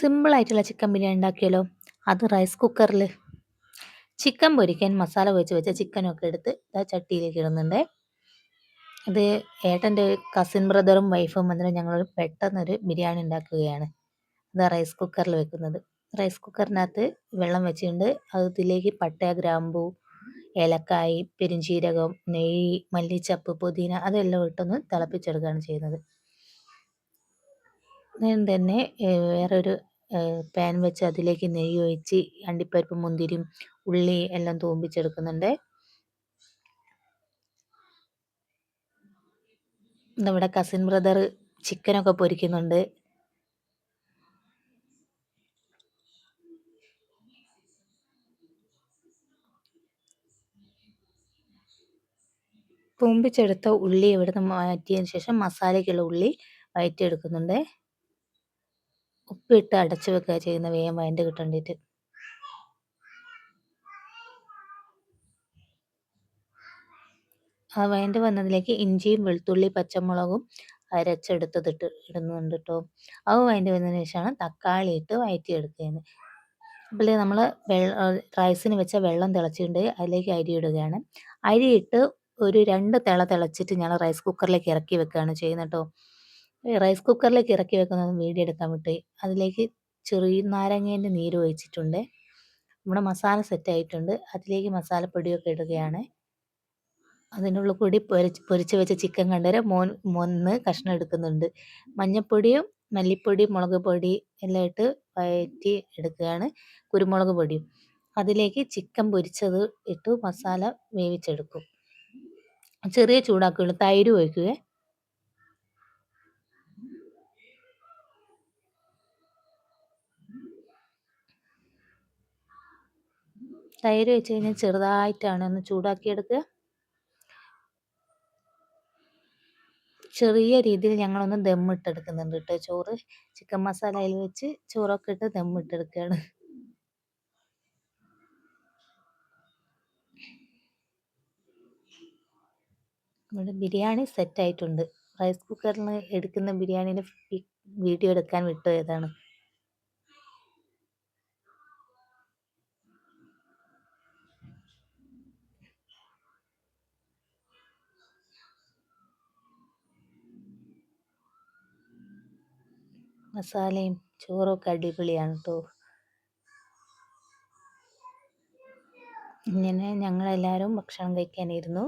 സിമ്പിളായിട്ടുള്ള ചിക്കൻ ബിരിയാണി ഉണ്ടാക്കിയാലോ? അത് റൈസ് കുക്കറിൽ. ചിക്കൻ പൊരിക്കാൻ മസാല പൊരിച്ച് വെച്ച ചിക്കനൊക്കെ എടുത്ത് ചട്ടിയിലേക്ക് ഇടുന്നുണ്ട്. ഇത് ഏട്ടൻ്റെ കസിൻ ബ്രദറും വൈഫും വന്നിട്ട് ഞങ്ങളൊരു പെട്ടെന്നൊരു ബിരിയാണി ഉണ്ടാക്കുകയാണ്. ഇതാ റൈസ് കുക്കറിൽ വെക്കുന്നത്. റൈസ് കുക്കറിനകത്ത് വെള്ളം വെച്ചിട്ടുണ്ട്. അതിലേക്ക് പട്ട, ഗ്രാമ്പൂ, ഏലക്കായ്, പെരുംജീരകം, നെയ്യ്, മല്ലിച്ചപ്പ്, പുതിന അതെല്ലാം ഇട്ടൊന്ന് തിളപ്പിച്ചെടുക്കുകയാണ് ചെയ്യുന്നത്. തന്നെ വേറൊരു പാൻ വെച്ച് അതിലേക്ക് നെയ്യ് ഒഴിച്ച് അണ്ടിപ്പരിപ്പ്, മുന്തിരിയും, ഉള്ളി എല്ലാം തൂമ്പിച്ചെടുക്കുന്നുണ്ട്. നമ്മുടെ കസിൻ ബ്രദർ ചിക്കനൊക്കെ പൊരിക്കുന്നുണ്ട്. തൂമ്പിച്ചെടുത്ത ഉള്ളി ഇവിടുന്ന് മാറ്റിയതിന് ശേഷം മസാലയ്ക്കുള്ള ഉള്ളി വഴറ്റിയെടുക്കുന്നുണ്ട്. ഉപ്പിട്ട് അടച്ചു വെക്കുക ചെയ്യുന്ന വേഗം വഴണ്ട് കിട്ടേണ്ടിയിട്ട്. ആ വഴണ്ട് വന്നതിലേക്ക് ഇഞ്ചിയും വെളുത്തുള്ളി പച്ചമുളകും അരച്ചെടുത്തതിട്ട് ഇടുന്നുണ്ട് കേട്ടോ. അത് വഴണ്ട് വന്നതിന് ശേഷമാണ് തക്കാളി ഇട്ട് വഴറ്റിയെടുക്കുന്നത്. അപ്പോൾ നമ്മൾ റൈസിന് വെച്ച വെള്ളം തിളച്ചിട്ടുണ്ട്. അതിലേക്ക് അരി ഇടുകയാണ്. അരി ഇട്ട് ഒരു 2 തിള തിളച്ചിട്ട് ഞാൻ റൈസ് കുക്കറിലേക്ക് ഇറക്കി വെക്കുകയാണ് ചെയ്യുന്നത് കേട്ടോ. റൈസ് കുക്കറിലേക്ക് ഇറക്കി വെക്കുന്നത് വീഡിയോ എടുക്കാൻ വിട്ട്. അതിലേക്ക് ചെറിയ നാരങ്ങേൻ്റെ നീര് ഒഴിച്ചിട്ടുണ്ട്. നമ്മുടെ മസാല സെറ്റ് ആയിട്ടുണ്ട്. അതിലേക്ക് മസാലപ്പൊടിയൊക്കെ ഇടുകയാണ്. അതിനുള്ളിൽ കൂടി പൊരിച്ച് വെച്ച ചിക്കൻ കണ്ടേരം മോന്ന് കഷ്ണം എടുക്കുന്നുണ്ട്. മഞ്ഞപ്പൊടിയും മല്ലിപ്പൊടിയും മുളക് പൊടി എല്ലാം ഇട്ട് വഴറ്റി എടുക്കുകയാണ്. കുരുമുളക് പൊടിയും. അതിലേക്ക് ചിക്കൻ പൊരിച്ചത് ഇട്ട് മസാല വേവിച്ചെടുക്കും. ചെറിയ ചൂടാക്കുകയുള്ളൂ. തൈര് ഒഴിക്കുകയെ. തൈര് ഒഴിച്ച് കഴിഞ്ഞാൽ ചെറുതായിട്ടാണ് ഒന്ന് ചൂടാക്കിയെടുക്കുക. ചെറിയ രീതിയിൽ ഞങ്ങളൊന്ന് ദമ്മിട്ടെടുക്കുന്നുണ്ട് കേട്ടോ. ചോറ് ചിക്കൻ മസാലയിൽ വെച്ച് ചോറൊക്കെ ഇട്ട് ദമ്മിട്ടെടുക്കുകയാണ്. നമ്മുടെ ബിരിയാണി സെറ്റായിട്ടുണ്ട്. റൈസ് കുക്കറിൽ എടുക്കുന്ന ബിരിയാണീൻ്റെ വീഡിയോ എടുക്കാൻ വിട്ടുപോയതാണ്. മസാലയും ചോറൊക്കെ അടിപൊളിയാണ് കേട്ടോ. ഇങ്ങനെ ഞങ്ങളെല്ലാവരും ഭക്ഷണം കഴിക്കാനിരുന്നു.